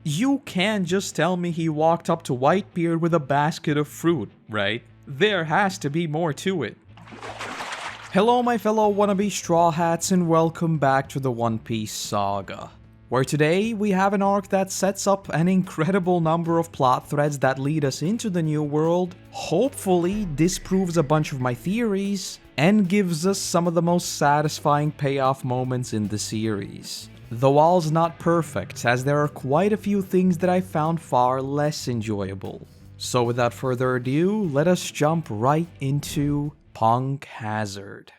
You can't just tell me he walked up to Whitebeard with a basket of fruit, right? There has to be more to it. Hello my fellow wannabe Straw Hats and welcome back to the One Piece saga, where today we have an arc that sets up an incredible number of plot threads that lead us into the new world, hopefully disproves a bunch of my theories, and gives us some of the most satisfying payoff moments in the series. Though all's not perfect, as there are quite a few things that I found far less enjoyable. So without further ado, let us jump right into Punk Hazard.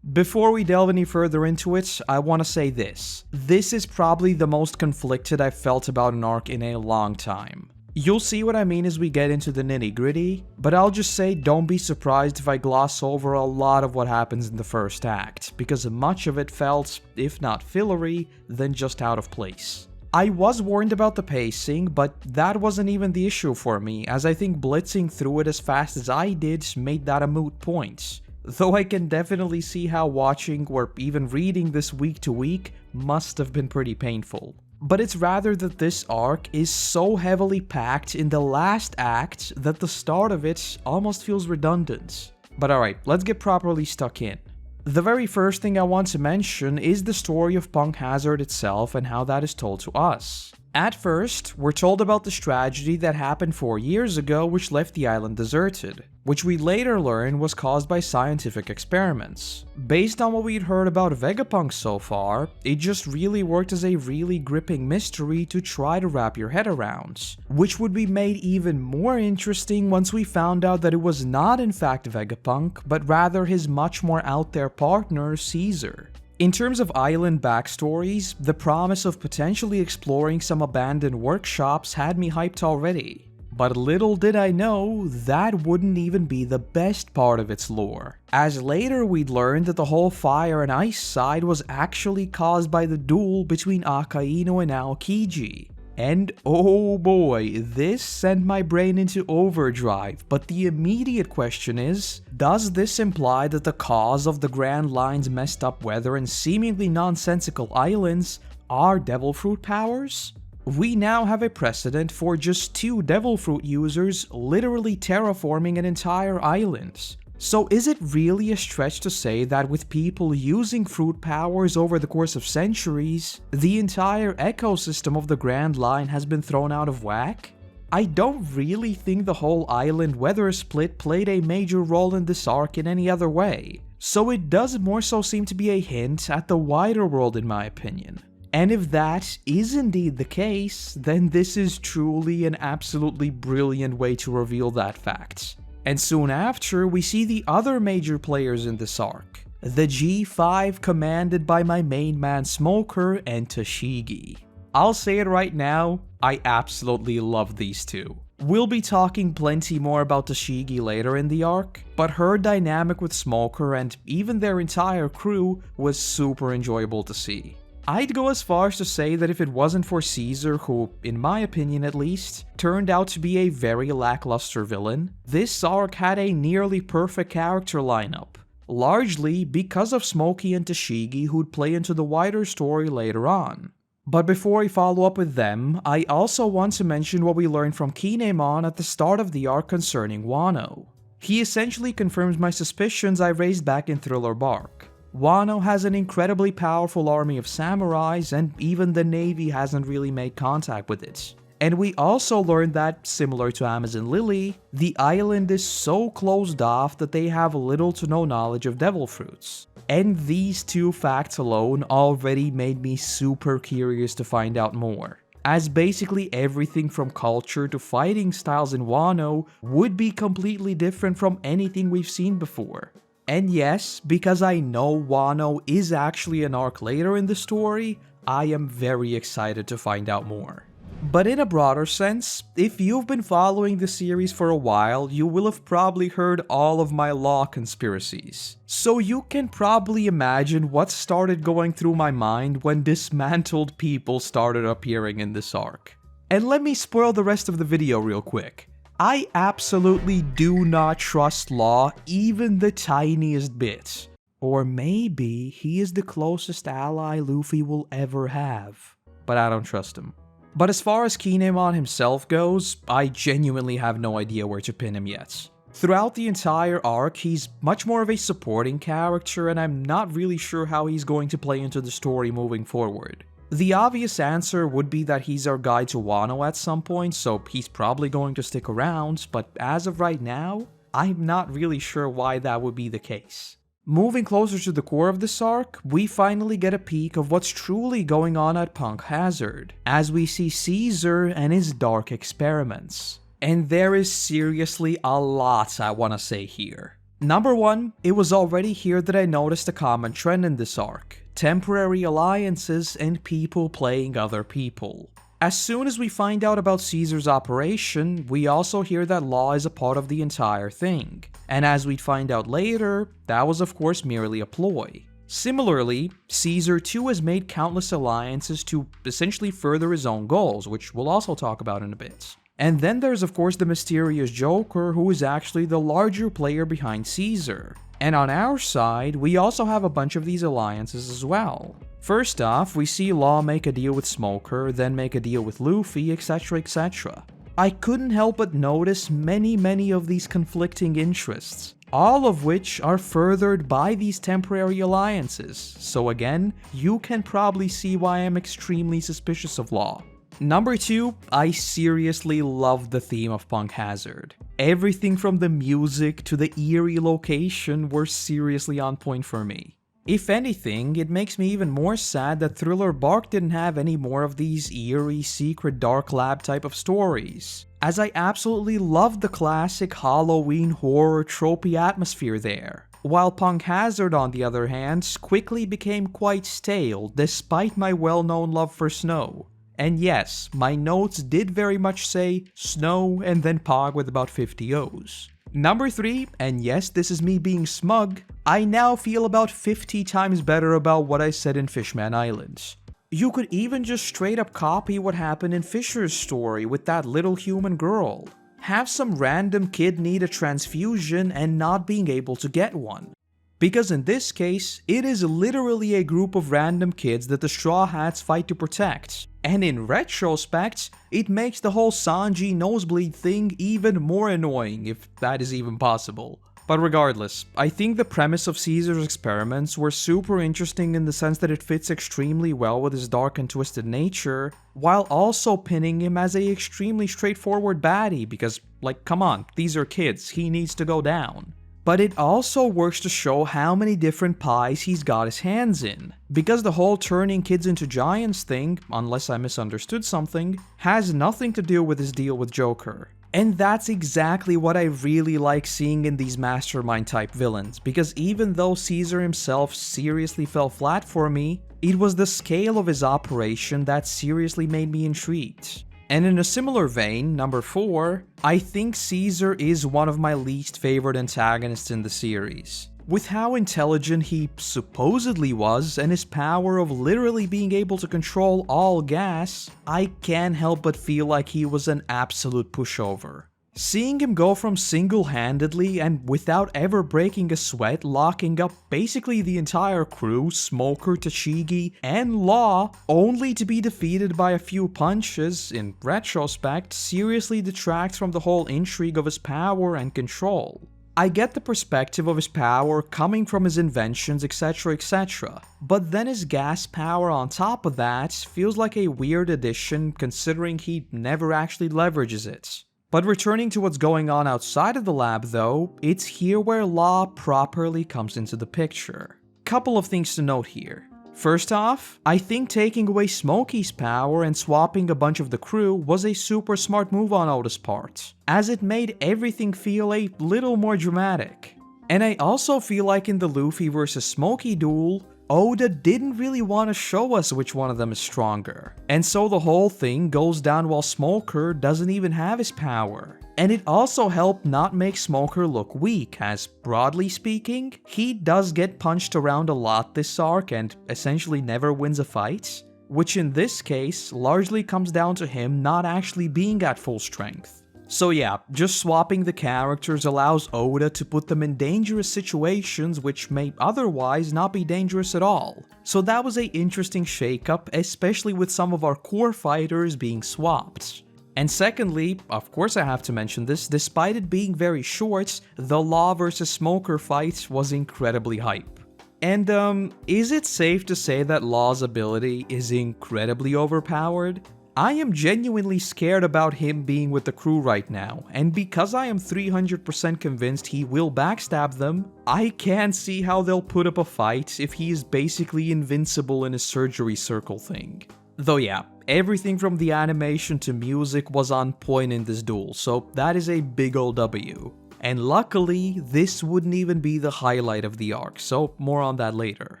Before we delve any further into it, I want to say this. This is probably the most conflicted I've felt about an arc in a long time. You'll see what I mean as we get into the nitty-gritty, but I'll just say don't be surprised if I gloss over a lot of what happens in the first act, because much of it felt, if not fillery, then just out of place. I was warned about the pacing, but that wasn't even the issue for me, as I think blitzing through it as fast as I did made that a moot point. Though I can definitely see how watching or even reading this week to week must have been pretty painful. But it's rather that this arc is so heavily packed in the last act that the start of it almost feels redundant. But alright, let's get properly stuck in. The very first thing I want to mention is the story of Punk Hazard itself and how that is told to us. At first, we're told about this tragedy that happened 4 years ago which left the island deserted, which we later learn was caused by scientific experiments. Based on what we'd heard about Vegapunk so far, it just really worked as a really gripping mystery to try to wrap your head around, which would be made even more interesting once we found out that it was not in fact Vegapunk, but rather his much more out there partner, Caesar. In terms of island backstories, the promise of potentially exploring some abandoned workshops had me hyped already. But little did I know, that wouldn't even be the best part of its lore, as later we'd learn that the whole fire and ice side was actually caused by the duel between Akainu and Aokiji. And oh boy, this sent my brain into overdrive, but the immediate question is, does this imply that the cause of the Grand Line's messed up weather and seemingly nonsensical islands are Devil Fruit powers? We now have a precedent for just 2 Devil Fruit users literally terraforming an entire island. So is it really a stretch to say that with people using fruit powers over the course of centuries, the entire ecosystem of the Grand Line has been thrown out of whack? I don't really think the whole island weather split played a major role in this arc in any other way, so it does more so seem to be a hint at the wider world in my opinion. And if that is indeed the case, then this is truly an absolutely brilliant way to reveal that fact. And soon after, we see the other major players in this arc, the G5 commanded by my main man Smoker and Tashigi. I'll say it right now, I absolutely love these two. We'll be talking plenty more about Tashigi later in the arc, but her dynamic with Smoker and even their entire crew was super enjoyable to see. I'd go as far as to say that if it wasn't for Caesar, who, in my opinion at least, turned out to be a very lackluster villain, this arc had a nearly perfect character lineup, largely because of Smoky and Tashigi who'd play into the wider story later on. But before I follow up with them, I also want to mention what we learned from Kinemon at the start of the arc concerning Wano. He essentially confirms my suspicions I raised back in Thriller Bark. Wano has an incredibly powerful army of samurais, and even the navy hasn't really made contact with it. And we also learned that, similar to Amazon Lily, the island is so closed off that they have little to no knowledge of devil fruits. And these 2 facts alone already made me super curious to find out more, as basically everything from culture to fighting styles in Wano would be completely different from anything we've seen before. And yes, because I know Wano is actually an arc later in the story, I am very excited to find out more. But in a broader sense, if you've been following the series for a while, you will have probably heard all of my law conspiracies. So you can probably imagine what started going through my mind when dismantled people started appearing in this arc. And let me spoil the rest of the video real quick. I absolutely do not trust Law even the tiniest bit. Or maybe he is the closest ally Luffy will ever have. But I don't trust him. But as far as Kinemon himself goes, I genuinely have no idea where to pin him yet. Throughout the entire arc, he's much more of a supporting character, and I'm not really sure how he's going to play into the story moving forward. The obvious answer would be that he's our guide to Wano at some point, so he's probably going to stick around, but as of right now, I'm not really sure why that would be the case. Moving closer to the core of this arc, we finally get a peek of what's truly going on at Punk Hazard, as we see Caesar and his dark experiments. And there is seriously a lot I want to say here. Number one, it was already here that I noticed a common trend in this arc: temporary alliances and people playing other people. As soon as we find out about Caesar's operation, we also hear that Law is a part of the entire thing. And as we'd find out later, that was of course merely a ploy. Similarly, Caesar too has made countless alliances to essentially further his own goals, which we'll also talk about in a bit. And then there's of course the mysterious Joker, who is actually the larger player behind Caesar. And on our side, we also have a bunch of these alliances as well. First off, we see Law make a deal with Smoker, then make a deal with Luffy, etc, etc. I couldn't help but notice many of these conflicting interests, all of which are furthered by these temporary alliances, so again, you can probably see why I'm extremely suspicious of Law. Number 2, I seriously love the theme of Punk Hazard. Everything from the music to the eerie location were seriously on point for me. If anything, it makes me even more sad that Thriller Bark didn't have any more of these eerie, secret dark lab type of stories, as I absolutely loved the classic Halloween horror tropey atmosphere there. While Punk Hazard, on the other hand, quickly became quite stale despite my well-known love for Snow. And yes, my notes did very much say Snow and then Pog with about 50 O's. Number 3, and yes, this is me being smug, I now feel about 50 times better about what I said in Fishman Islands. You could even just straight up copy what happened in Fisher's story with that little human girl. Have some random kid need a transfusion and not being able to get one. Because in this case, it is literally a group of random kids that the Straw Hats fight to protect. And in retrospect, it makes the whole Sanji nosebleed thing even more annoying, if that is even possible. But regardless, I think the premise of Caesar's experiments were super interesting in the sense that it fits extremely well with his dark and twisted nature, while also pinning him as a extremely straightforward baddie because, like, come on, these are kids, he needs to go down. But it also works to show how many different pies he's got his hands in, because the whole turning kids into giants thing, unless I misunderstood something, has nothing to do with his deal with Joker. And that's exactly what I really like seeing in these mastermind type villains, because even though Caesar himself seriously fell flat for me, it was the scale of his operation that seriously made me intrigued. And in a similar vein, number 4, I think Caesar is one of my least favorite antagonists in the series. With how intelligent he supposedly was and his power of literally being able to control all gas, I can't help but feel like he was an absolute pushover. Seeing him go from single-handedly and without ever breaking a sweat locking up basically the entire crew, Smoker, Tashigi, and Law, only to be defeated by a few punches, in retrospect, seriously detracts from the whole intrigue of his power and control. I get the perspective of his power coming from his inventions, etc, etc, but then his gas power on top of that feels like a weird addition considering he never actually leverages it. But returning to what's going on outside of the lab though, it's here where Law properly comes into the picture. Couple of things to note here. First off, I think taking away Smokey's power and swapping a bunch of the crew was a super smart move on Oda's part, as it made everything feel a little more dramatic. And I also feel like in the Luffy vs Smokey duel, Oda didn't really want to show us which one of them is stronger, and so the whole thing goes down while Smoker doesn't even have his power. And it also helped not make Smoker look weak, as broadly speaking, he does get punched around a lot this arc and essentially never wins a fight, which in this case largely comes down to him not actually being at full strength. So yeah, just swapping the characters allows Oda to put them in dangerous situations which may otherwise not be dangerous at all. So that was a interesting shakeup, especially with some of our core fighters being swapped. And secondly, of course I have to mention this, despite it being very short, the Law vs Smoker fight was incredibly hype. And is it safe to say that Law's ability is incredibly overpowered? I am genuinely scared about him being with the crew right now, and because I am 300% convinced he will backstab them, I can't see how they'll put up a fight if he is basically invincible in his surgery circle thing. Though yeah, everything from the animation to music was on point in this duel, so that is a big ol' W. And luckily, this wouldn't even be the highlight of the arc, so more on that later.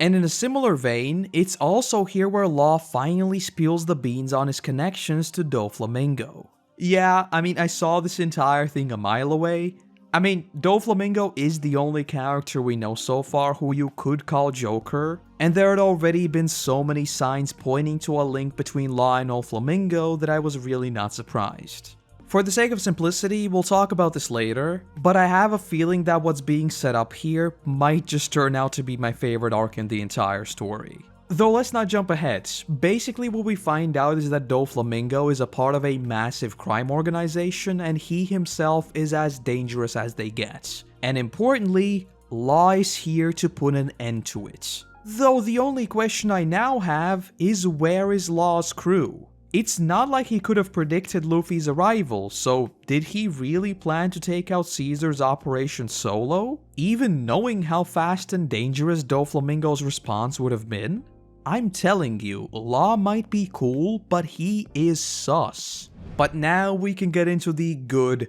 And in a similar vein, it's also here where Law finally spills the beans on his connections to Doflamingo. Yeah, I mean, I saw this entire thing a mile away. I mean, Doflamingo is the only character we know so far who you could call Joker, and there had already been so many signs pointing to a link between Law and Doflamingo that I was really not surprised. For the sake of simplicity, we'll talk about this later, but I have a feeling that what's being set up here might just turn out to be my favorite arc in the entire story. Though let's not jump ahead, basically what we find out is that Doflamingo is a part of a massive crime organization and he himself is as dangerous as they get. And importantly, Law is here to put an end to it. Though the only question I now have is where is Law's crew? It's not like he could have predicted Luffy's arrival, so did he really plan to take out Caesar's operation solo? Even knowing how fast and dangerous Doflamingo's response would have been? I'm telling you, Law might be cool, but he is sus. But now we can get into the good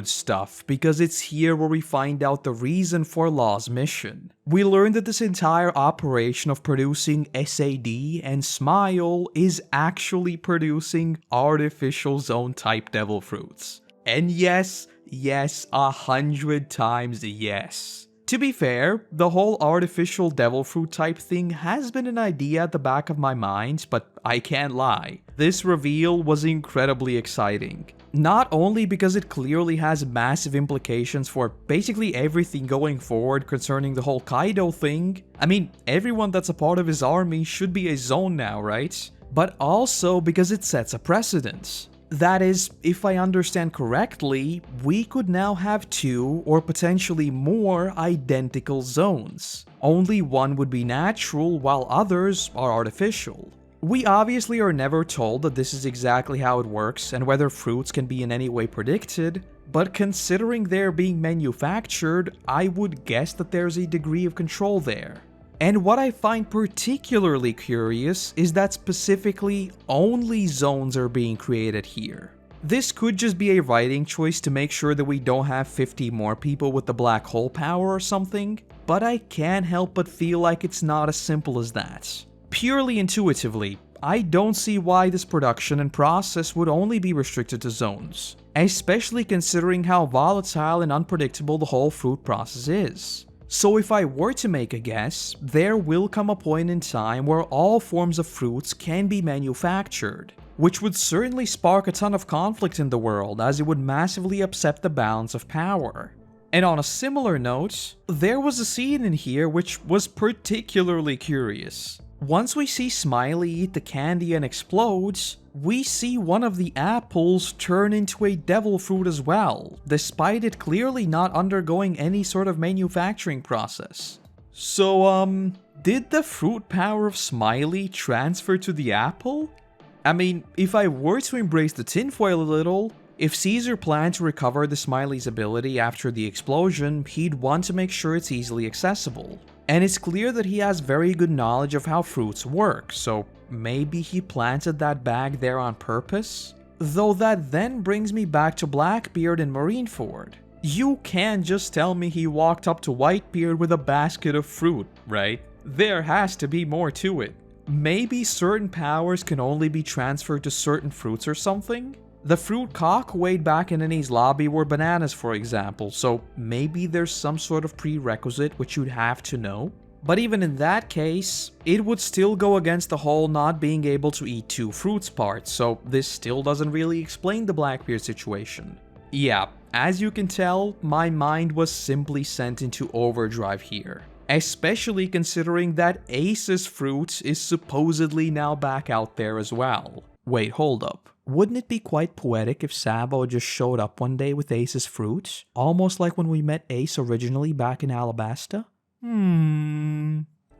stuff, because it's here where we find out the reason for Law's mission. We learn that this entire operation of producing SAD and Smile is actually producing artificial Zoan type devil fruits. And yes, 100 times yes. To be fair, the whole artificial devil fruit type thing has been an idea at the back of my mind, but I can't lie. This reveal was incredibly exciting. Not only because it clearly has massive implications for basically everything going forward concerning the whole Kaido thing. I mean, everyone that's a part of his army should be a Zoan now, right? But also because it sets a precedent. That is, if I understand correctly, we could now have 2 or potentially more identical zones. Only one would be natural while others are artificial. We obviously are never told that this is exactly how it works and whether fruits can be in any way predicted, but considering they're being manufactured, I would guess that there's a degree of control there. And what I find particularly curious is that specifically only zones are being created here. This could just be a writing choice to make sure that we don't have 50 more people with the black hole power or something, but I can't help but feel like it's not as simple as that. Purely intuitively, I don't see why this production and process would only be restricted to zones, especially considering how volatile and unpredictable the whole fruit process is. So if I were to make a guess, there will come a point in time where all forms of fruits can be manufactured, which would certainly spark a ton of conflict in the world as it would massively upset the balance of power. And on a similar note, there was a scene in here which was particularly curious. Once we see Smiley eat the candy and explodes, we see one of the apples turn into a devil fruit as well, despite it clearly not undergoing any sort of manufacturing process. So, did the fruit power of Smiley transfer to the apple? I mean, if I were to embrace the tinfoil a little, if Caesar planned to recover the Smiley's ability after the explosion, he'd want to make sure it's easily accessible. And it's clear that he has very good knowledge of how fruits work, so maybe he planted that bag there on purpose? Though that then brings me back to Blackbeard and Marineford. You can't just tell me he walked up to Whitebeard with a basket of fruit, right? There has to be more to it. Maybe certain powers can only be transferred to certain fruits or something? The fruit cock weighed back in Eni's lobby were bananas, for example, so maybe there's some sort of prerequisite which you'd have to know? But even in that case, it would still go against the whole not being able to eat 2 fruits part, so this still doesn't really explain the Blackbeard situation. Yeah, as you can tell, my mind was simply sent into overdrive here. Especially considering that Ace's fruit is supposedly now back out there as well. Wait, hold up. Wouldn't it be quite poetic if Sabo just showed up one day with Ace's fruit? Almost like when we met Ace originally back in Alabasta?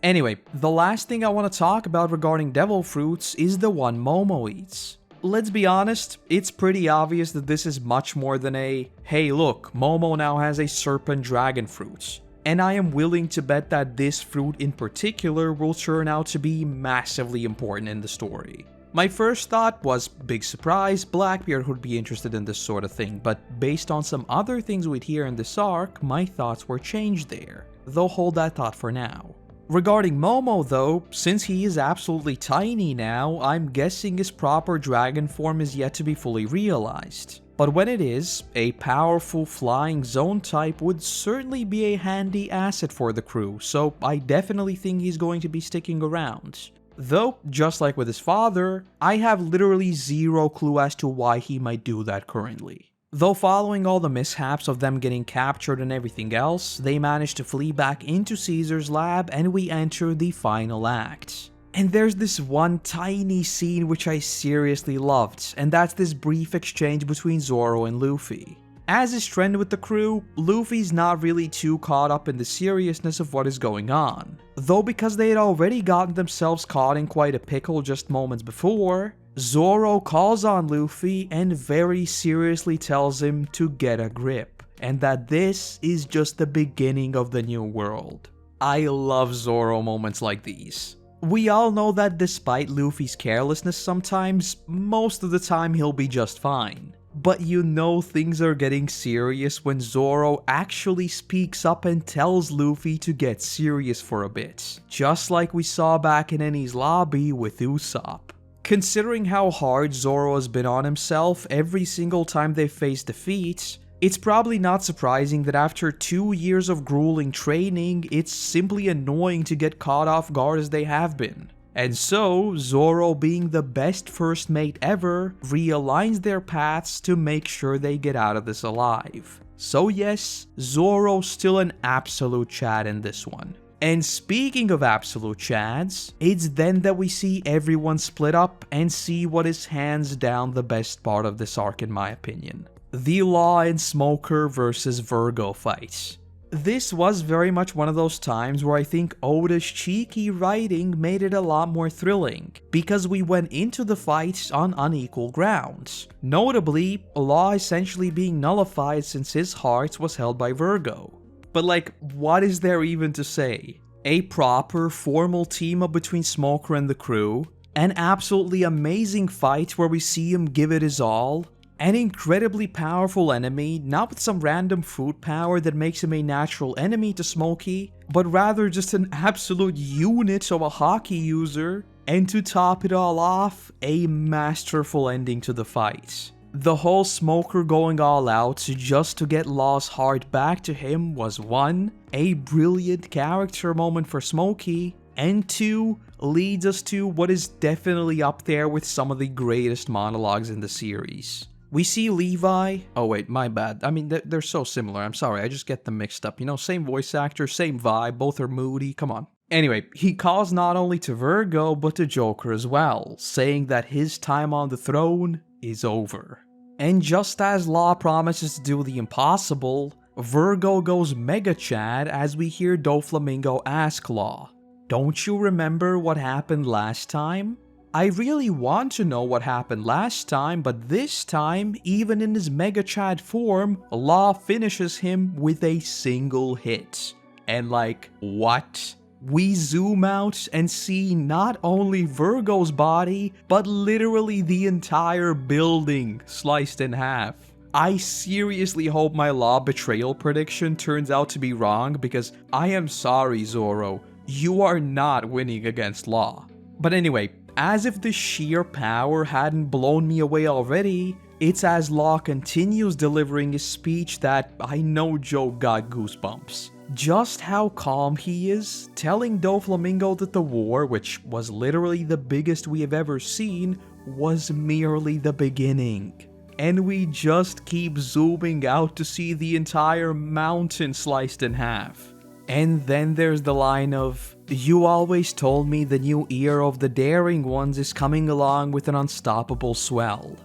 Anyway, the last thing I want to talk about regarding devil fruits is the one Momo eats. Let's be honest, it's pretty obvious that this is much more than a, hey look, Momo now has a serpent dragon fruit. And I am willing to bet that this fruit in particular will turn out to be massively important in the story. My first thought was, big surprise, Blackbeard would be interested in this sort of thing, but based on some other things we'd hear in this arc, my thoughts were changed there. Though hold that thought for now. Regarding Momo though, since he is absolutely tiny now, I'm guessing his proper dragon form is yet to be fully realized. But when it is, a powerful flying Zoan type would certainly be a handy asset for the crew, so I definitely think he's going to be sticking around. Though, just like with his father, I have literally zero clue as to why he might do that currently. Though following all the mishaps of them getting captured and everything else, they managed to flee back into Caesar's lab and we enter the final act. And there's this one tiny scene which I seriously loved, and that's this brief exchange between Zoro and Luffy. As is trend with the crew, Luffy's not really too caught up in the seriousness of what is going on. Though because they had already gotten themselves caught in quite a pickle just moments before, Zoro calls on Luffy and very seriously tells him to get a grip, and that this is just the beginning of the new world. I love Zoro moments like these. We all know that despite Luffy's carelessness sometimes, most of the time he'll be just fine. But you know things are getting serious when Zoro actually speaks up and tells Luffy to get serious for a bit, just like we saw back in Enies lobby with Usopp. Considering how hard Zoro has been on himself every single time they face defeat, it's probably not surprising that after 2 years of grueling training, it's simply annoying to get caught off guard as they have been. And so, Zoro, being the best first mate ever, realigns their paths to make sure they get out of this alive. So yes, Zoro's still an absolute Chad in this one. And speaking of absolute Chads, it's then that we see everyone split up and see what is hands down the best part of this arc in my opinion. The Law and Smoker versus Vergo fight. This was very much one of those times where I think Oda's cheeky writing made it a lot more thrilling, because we went into the fight on unequal grounds. Notably, Law essentially being nullified since his heart was held by Vergo. But like, what is there even to say? A proper, formal team-up between Smoker and the crew, an absolutely amazing fight where we see him give it his all, an incredibly powerful enemy, not with some random fruit power that makes him a natural enemy to Smoky, but rather just an absolute unit of a hockey user, and to top it all off, a masterful ending to the fight. The whole Smoker going all out just to get Law's heart back to him was 1, a brilliant character moment for Smoky, and 2, leads us to what is definitely up there with some of the greatest monologues in the series. We see Levi, oh wait, my bad, I mean they're so similar, I'm sorry, I just get them mixed up, you know, same voice actor, same vibe, both are moody, come on. Anyway, he calls not only to Vergo, but to Joker as well, saying that his time on the throne is over. And just as Law promises to do the impossible, Vergo goes Mega Chad as we hear Doflamingo ask Law, "Don't you remember what happened last time?" I really want to know what happened last time, but this time, even in his Mega Chad form, Law finishes him with a single hit. And like, what? We zoom out and see not only Vergo's body, but literally the entire building sliced in half. I seriously hope my Law betrayal prediction turns out to be wrong, because I am sorry, Zoro, you are not winning against Law. But anyway, as if the sheer power hadn't blown me away already, it's as Law continues delivering his speech that I know Joe got goosebumps. Just how calm he is, telling Doflamingo that the war, which was literally the biggest we have ever seen, was merely the beginning. And we just keep zooming out to see the entire mountain sliced in half. And then there's the line of, "You always told me the new era of the daring ones is coming along with an unstoppable swell.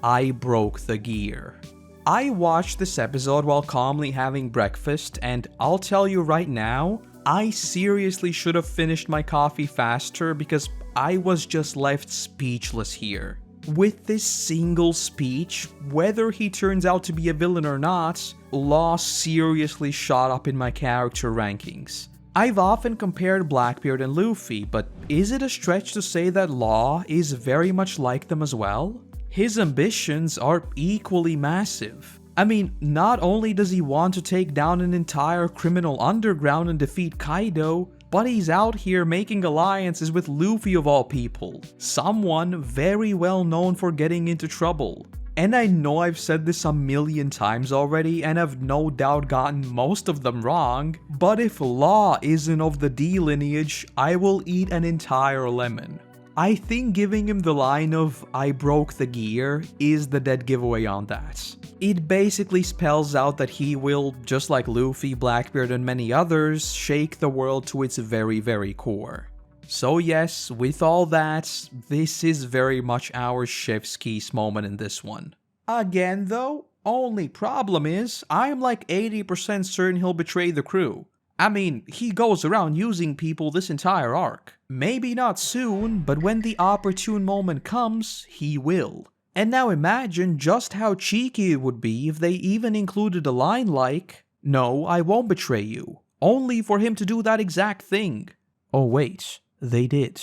I broke the gear." I watched this episode while calmly having breakfast, and I'll tell you right now, I seriously should have finished my coffee faster because I was just left speechless here. With this single speech, whether he turns out to be a villain or not, Law seriously shot up in my character rankings. I've often compared Blackbeard and Luffy, but is it a stretch to say that Law is very much like them as well? His ambitions are equally massive. I mean, not only does he want to take down an entire criminal underground and defeat Kaido, but he's out here making alliances with Luffy of all people, someone very well known for getting into trouble. And I know I've said this a million times already and have no doubt gotten most of them wrong, but if Law isn't of the D lineage, I will eat an entire lemon. I think giving him the line of "I broke the gear" is the dead giveaway on that. It basically spells out that he will, just like Luffy, Blackbeard, and many others, shake the world to its very, very core. So yes, with all that, this is very much our chef's kiss moment in this one. Again though, only problem is, I'm like 80% certain he'll betray the crew. I mean, he goes around using people this entire arc. Maybe not soon, but when the opportune moment comes, he will. And now imagine just how cheeky it would be if they even included a line like, "No, I won't betray you," only for him to do that exact thing. Oh wait, they did.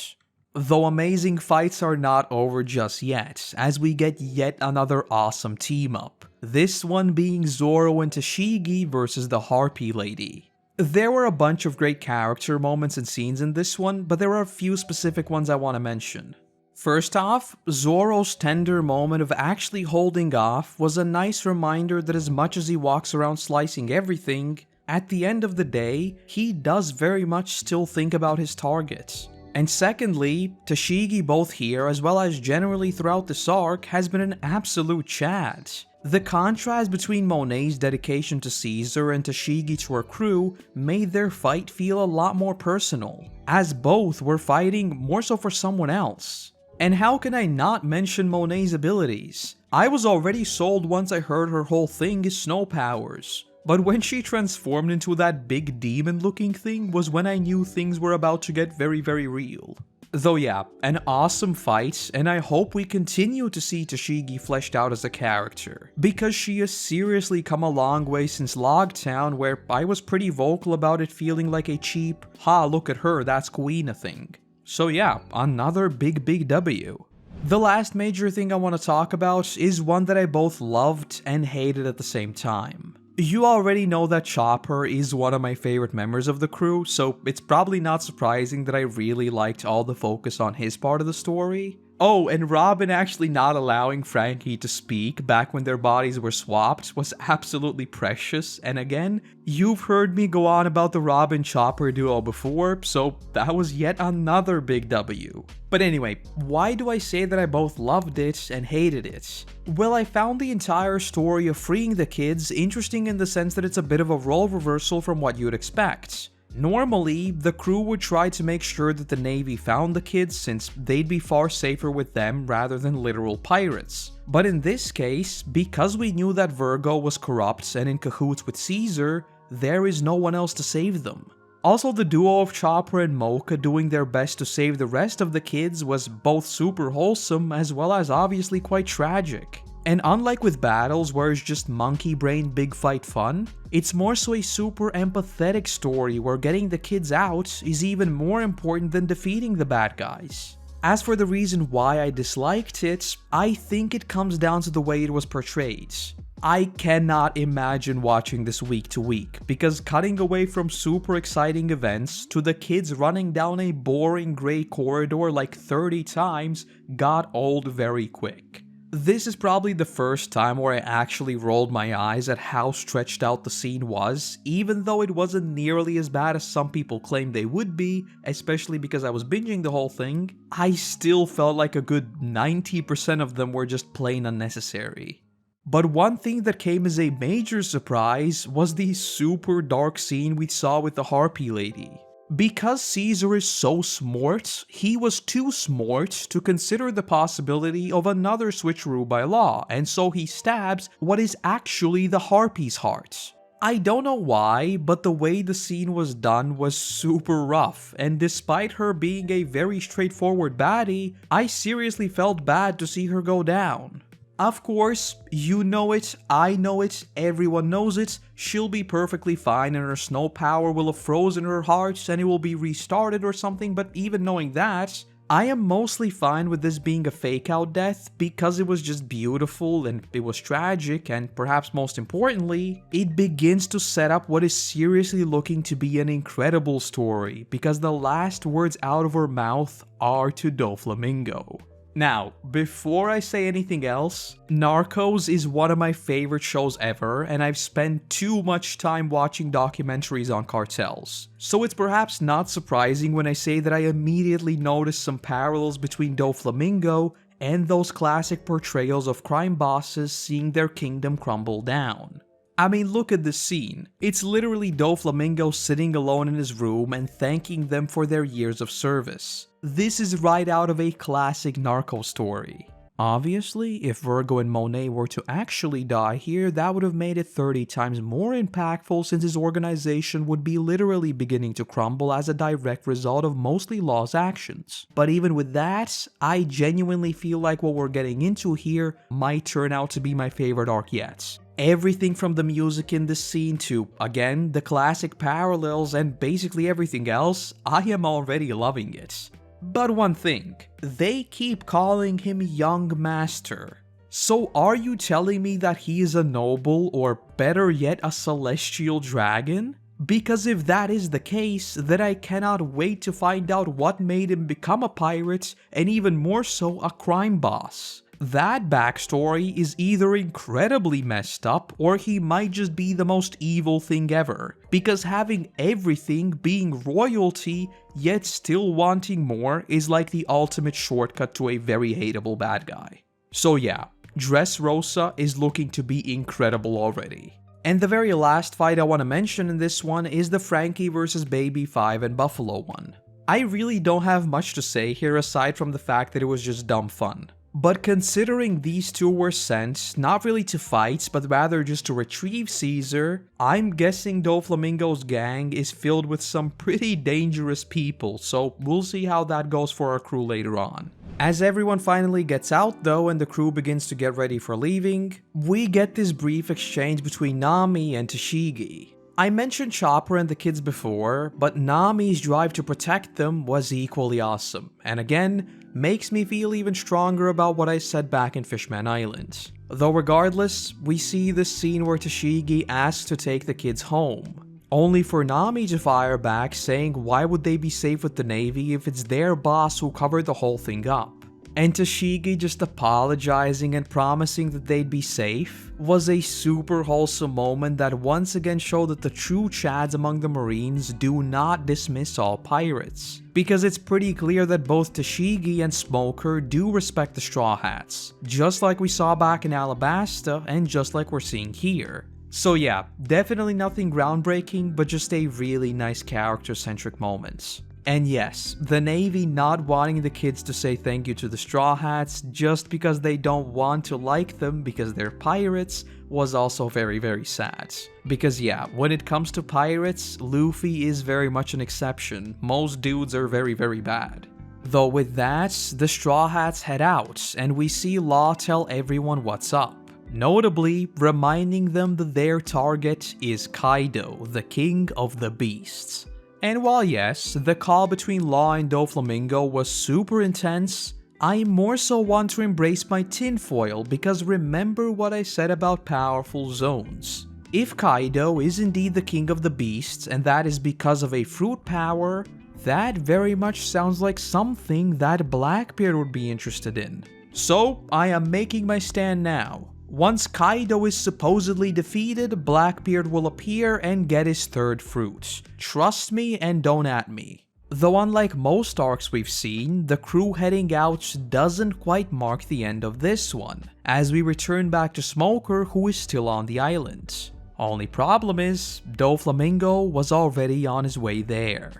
Though amazing fights are not over just yet, as we get yet another awesome team up. This one being Zoro and Tashigi versus the Harpy-lady. There were a bunch of great character moments and scenes in this one, but there are a few specific ones I want to mention. First off, Zoro's tender moment of actually holding off was a nice reminder that as much as he walks around slicing everything, at the end of the day, he does very much still think about his targets. And secondly, Tashigi both here as well as generally throughout this arc has been an absolute Chad. The contrast between Monet's dedication to Caesar and Tashigi to her crew made their fight feel a lot more personal, as both were fighting more so for someone else. And how can I not mention Monet's abilities? I was already sold once I heard her whole thing is snow powers, but when she transformed into that big demon looking thing was when I knew things were about to get very, very real. Though yeah, an awesome fight, and I hope we continue to see Tashigi fleshed out as a character, because she has seriously come a long way since Logtown, where I was pretty vocal about it feeling like a cheap, "Ha, look at her, that's Queen" thing. So yeah, another big W. The last major thing I want to talk about is one that I both loved and hated at the same time. You already know that Chopper is one of my favorite members of the crew, so it's probably not surprising that I really liked all the focus on his part of the story. Oh, and Robin actually not allowing Franky to speak back when their bodies were swapped was absolutely precious, and again, you've heard me go on about the Robin-Chopper duo before, so that was yet another big W. But anyway, why do I say that I both loved it and hated it? Well, I found the entire story of freeing the kids interesting in the sense that it's a bit of a role reversal from what you'd expect. Normally, the crew would try to make sure that the Navy found the kids since they'd be far safer with them rather than literal pirates. But in this case, because we knew that Vergo was corrupt and in cahoots with Caesar, there is no one else to save them. Also, the duo of Chopper and Mocha doing their best to save the rest of the kids was both super wholesome as well as obviously quite tragic. And unlike with battles where it's just monkey brain big fight fun, it's more so a super empathetic story where getting the kids out is even more important than defeating the bad guys. As for the reason why I disliked it, I think it comes down to the way it was portrayed. I cannot imagine watching this week to week, because cutting away from super exciting events to the kids running down a boring gray corridor like 30 times got old very quick. This is probably the first time where I actually rolled my eyes at how stretched out the scene was, even though it wasn't nearly as bad as some people claimed they would be, especially because I was binging the whole thing. I still felt like a good 90% of them were just plain unnecessary. But one thing that came as a major surprise was the super dark scene we saw with the Harpy-lady. Because Caesar is so smart, he was too smart to consider the possibility of another switcheroo by Law, and so he stabs what is actually the Harpy's heart. I don't know why, but the way the scene was done was super rough, and despite her being a very straightforward baddie, I seriously felt bad to see her go down. Of course, you know it, I know it, everyone knows it, she'll be perfectly fine and her snow power will have frozen her heart and it will be restarted or something, but even knowing that, I am mostly fine with this being a fake out death because it was just beautiful and it was tragic, and perhaps most importantly, it begins to set up what is seriously looking to be an incredible story because the last words out of her mouth are to Doflamingo. Now, before I say anything else, Narcos is one of my favorite shows ever, and I've spent too much time watching documentaries on cartels. So it's perhaps not surprising when I say that I immediately noticed some parallels between Doflamingo and those classic portrayals of crime bosses seeing their kingdom crumble down. I mean, look at this scene. It's literally Doflamingo sitting alone in his room and thanking them for their years of service. This is right out of a classic Narco story. Obviously, if Vergo and Monet were to actually die here, that would have made it 30 times more impactful since his organization would be literally beginning to crumble as a direct result of mostly Law's actions. But even with that, I genuinely feel like what we're getting into here might turn out to be my favorite arc yet. Everything from the music in this scene to, again, the classic parallels and basically everything else, I am already loving it. But one thing, they keep calling him Young Master. So are you telling me that he is a noble, or better yet a celestial dragon? Because if that is the case, then I cannot wait to find out what made him become a pirate, and even more so a crime boss. That backstory is either incredibly messed up, or he might just be the most evil thing ever, because having everything being royalty, yet still wanting more, is like the ultimate shortcut to a very hateable bad guy. So yeah, Dressrosa is looking to be incredible already. And the very last fight I want to mention in this one is the Franky vs Baby 5 and Buffalo one. I really don't have much to say here aside from the fact that it was just dumb fun. But considering these two were sent, not really to fight, but rather just to retrieve Caesar, I'm guessing Doflamingo's gang is filled with some pretty dangerous people, so we'll see how that goes for our crew later on. As everyone finally gets out though and the crew begins to get ready for leaving, we get this brief exchange between Nami and Tashigi. I mentioned Chopper and the kids before, but Nami's drive to protect them was equally awesome, and again, makes me feel even stronger about what I said back in Fishman Island. Though regardless, we see this scene where Tashigi asks to take the kids home, only for Nami to fire back saying why would they be safe with the Navy if it's their boss who covered the whole thing up. And Tashigi just apologizing and promising that they'd be safe was a super wholesome moment that once again showed that the true Chads among the Marines do not dismiss all pirates. Because it's pretty clear that both Tashigi and Smoker do respect the Straw Hats, just like we saw back in Alabasta and just like we're seeing here. So yeah, definitely nothing groundbreaking, but just a really nice character-centric moment. And yes, the Navy not wanting the kids to say thank you to the Straw Hats just because they don't want to like them because they're pirates was also very, very sad. Because yeah, when it comes to pirates, Luffy is very much an exception. Most dudes are very, very bad. Though with that, the Straw Hats head out and we see Law tell everyone what's up. Notably, reminding them that their target is Kaido, the king of the beasts. And while yes, the call between Law and Doflamingo was super intense, I more so want to embrace my tinfoil because remember what I said about powerful zones. If Kaido is indeed the king of the beasts and that is because of a fruit power, that very much sounds like something that Blackbeard would be interested in. So I am making my stand now. Once Kaido is supposedly defeated, Blackbeard will appear and get his third fruit. Trust me and don't at me. Though unlike most arcs we've seen, the crew heading out doesn't quite mark the end of this one, as we return back to Smoker, who is still on the island. Only problem is, Doflamingo was already on his way there.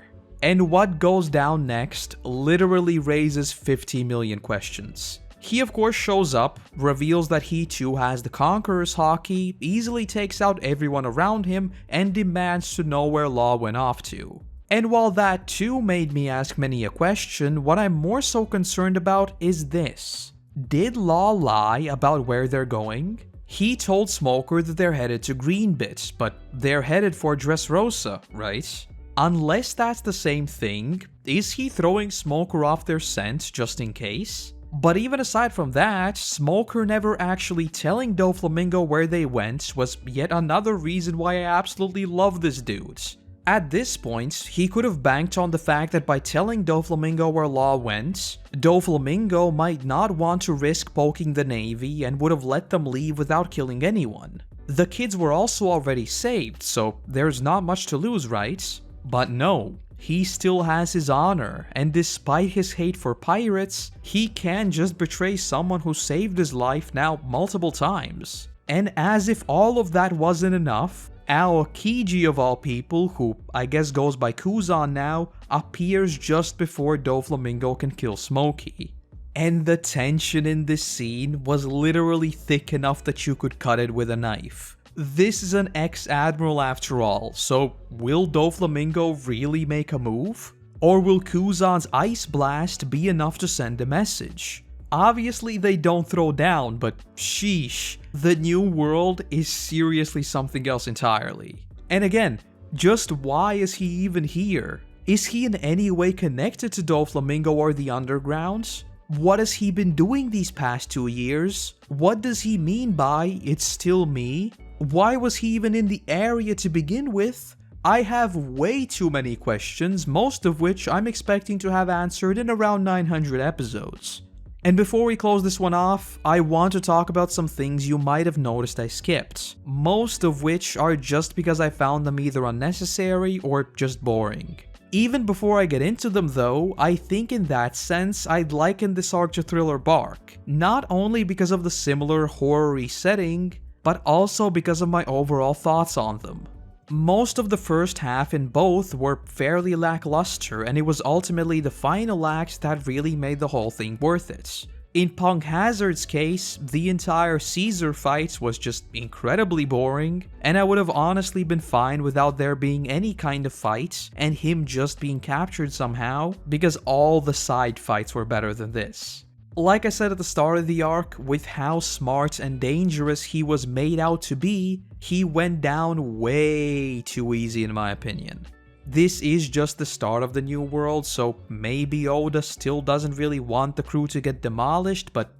And what goes down next literally raises 50 million questions. He of course shows up, reveals that he too has the Conqueror's Haki, easily takes out everyone around him, and demands to know where Law went off to. And while that too made me ask many a question, what I'm more so concerned about is this. Did Law lie about where they're going? He told Smoker that they're headed to Greenbit, but they're headed for Dressrosa, right? Unless that's the same thing, is he throwing Smoker off their scent just in case? But even aside from that, Smoker never actually telling Doflamingo where they went was yet another reason why I absolutely love this dude. At this point, he could have banked on the fact that by telling Doflamingo where Law went, Doflamingo might not want to risk poking the Navy and would have let them leave without killing anyone. The kids were also already saved, so there's not much to lose, right? But no. He still has his honor, and despite his hate for pirates, he can just betray someone who saved his life now multiple times. And as if all of that wasn't enough, Aokiji of all people, who I guess goes by Kuzan now, appears just before Doflamingo can kill Smoky. And the tension in this scene was literally thick enough that you could cut it with a knife. This is an ex-admiral after all, so will Doflamingo really make a move? Or will Kuzan's ice blast be enough to send a message? Obviously they don't throw down, but sheesh, the new world is seriously something else entirely. And again, just why is he even here? Is he in any way connected to Doflamingo or the Underground? What has he been doing these past 2 years? What does he mean by "it's still me"? Why was he even in the area to begin with? I have way too many questions, most of which I'm expecting to have answered in around 900 episodes. And before we close this one off, I want to talk about some things you might have noticed I skipped, most of which are just because I found them either unnecessary or just boring. Even before I get into them though, I think in that sense I'd liken this arc to Thriller Bark, not only because of the similar horror-y setting, but also because of my overall thoughts on them. Most of the first half in both were fairly lackluster, and it was ultimately the final act that really made the whole thing worth it. In Punk Hazard's case, the entire Caesar fight was just incredibly boring, and I would have honestly been fine without there being any kind of fight and him just being captured somehow, because all the side fights were better than this. Like I said at the start of the arc, with how smart and dangerous he was made out to be, he went down way too easy in my opinion. This is just the start of the new world, so maybe Oda still doesn't really want the crew to get demolished, but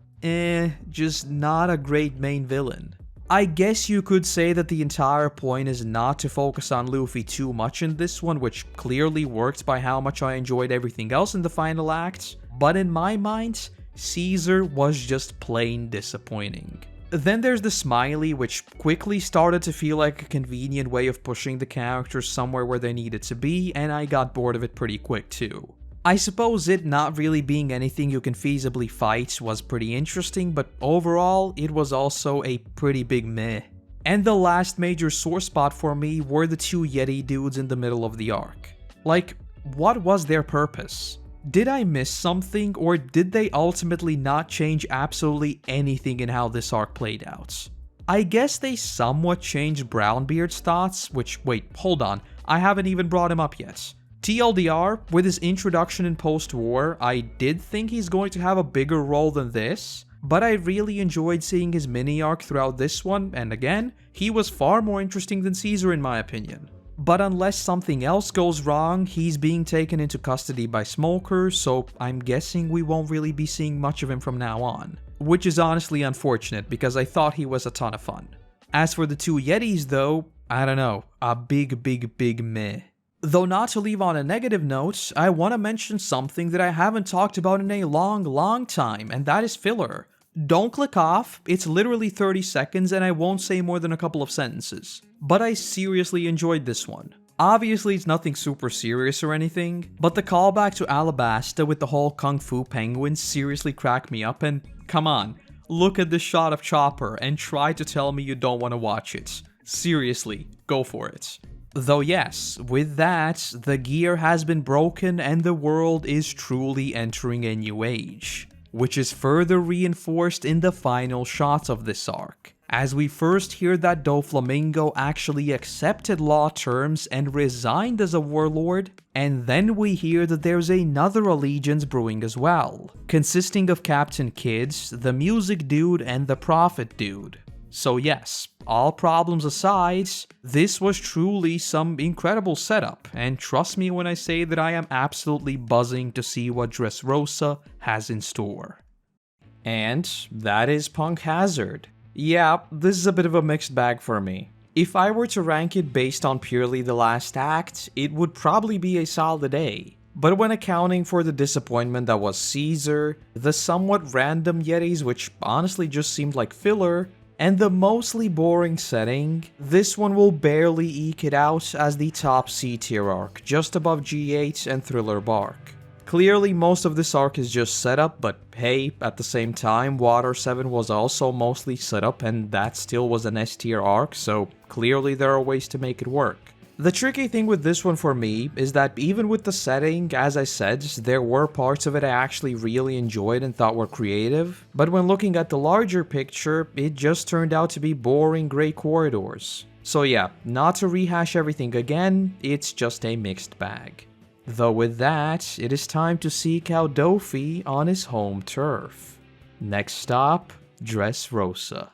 just not a great main villain. I guess you could say that the entire point is not to focus on Luffy too much in this one, which clearly worked by how much I enjoyed everything else in the final act, but in my mind, Caesar was just plain disappointing. Then there's the smiley, which quickly started to feel like a convenient way of pushing the characters somewhere where they needed to be, and I got bored of it pretty quick too. I suppose it not really being anything you can feasibly fight was pretty interesting, but overall, it was also a pretty big meh. And the last major sore spot for me were the two Yeti dudes in the middle of the arc. Like, what was their purpose? Did I miss something, or did they ultimately not change absolutely anything in how this arc played out? I guess they somewhat changed Brownbeard's thoughts, which, wait, hold on, I haven't even brought him up yet. TLDR, with his introduction in post-war, I did think he's going to have a bigger role than this, but I really enjoyed seeing his mini-arc throughout this one, and again, he was far more interesting than Caesar in my opinion. But unless something else goes wrong, he's being taken into custody by Smoker, so I'm guessing we won't really be seeing much of him from now on. Which is honestly unfortunate, because I thought he was a ton of fun. As for the two Yetis though, I don't know, a big meh. Though not to leave on a negative note, I want to mention something that I haven't talked about in a long time, and that is filler. Don't click off, it's literally 30 seconds and I won't say more than a couple of sentences. But I seriously enjoyed this one. Obviously it's nothing super serious or anything, but the callback to Alabasta with the whole Kung Fu penguin seriously cracked me up, and come on, look at this shot of Chopper and try to tell me you don't want to watch it. Seriously, go for it. Though yes, with that, the gear has been broken and the world is truly entering a new age, which is further reinforced in the final shots of this arc, as we first hear that Doflamingo actually accepted law terms and resigned as a warlord, and then we hear that there's another allegiance brewing as well, consisting of Captain Kids, the music dude, and the prophet dude. So yes, all problems aside, this was truly some incredible setup, and trust me when I say that I am absolutely buzzing to see what Dressrosa has in store. And that is Punk Hazard. Yeah, this is a bit of a mixed bag for me. If I were to rank it based on purely the last act, it would probably be a solid A. But when accounting for the disappointment that was Caesar, the somewhat random Yetis which honestly just seemed like filler, and the mostly boring setting, this one will barely eke it out as the top C tier arc, just above G8 and Thriller Bark. Clearly most of this arc is just setup, but hey, at the same time, Water 7 was also mostly setup and that still was an S tier arc, so clearly there are ways to make it work. The tricky thing with this one for me is that even with the setting, as I said, there were parts of it I actually really enjoyed and thought were creative, but when looking at the larger picture, it just turned out to be boring gray corridors. So yeah, not to rehash everything again, it's just a mixed bag. Though with that, it is time to seek out Dofi on his home turf. Next stop, Dressrosa.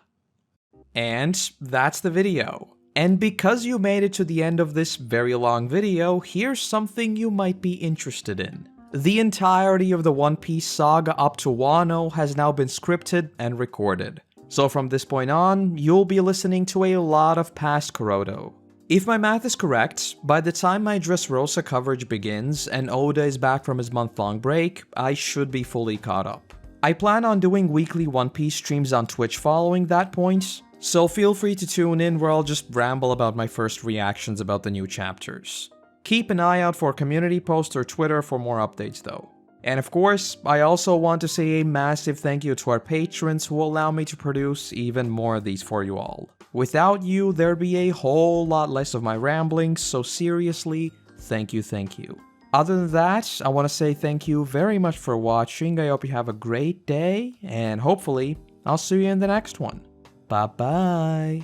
And that's the video. And because you made it to the end of this very long video, here's something you might be interested in. The entirety of the One Piece saga up to Wano has now been scripted and recorded. So from this point on, you'll be listening to a lot of past Koroto. If my math is correct, by the time my Dressrosa coverage begins and Oda is back from his month-long break, I should be fully caught up. I plan on doing weekly One Piece streams on Twitch following that point, so feel free to tune in where I'll just ramble about my first reactions about the new chapters. Keep an eye out for community posts or Twitter for more updates though. And of course, I also want to say a massive thank you to our patrons who allow me to produce even more of these for you all. Without you, there'd be a whole lot less of my ramblings, so seriously, thank you, thank you. Other than that, I want to say thank you very much for watching. I hope you have a great day, and hopefully, I'll see you in the next one. Bye-bye.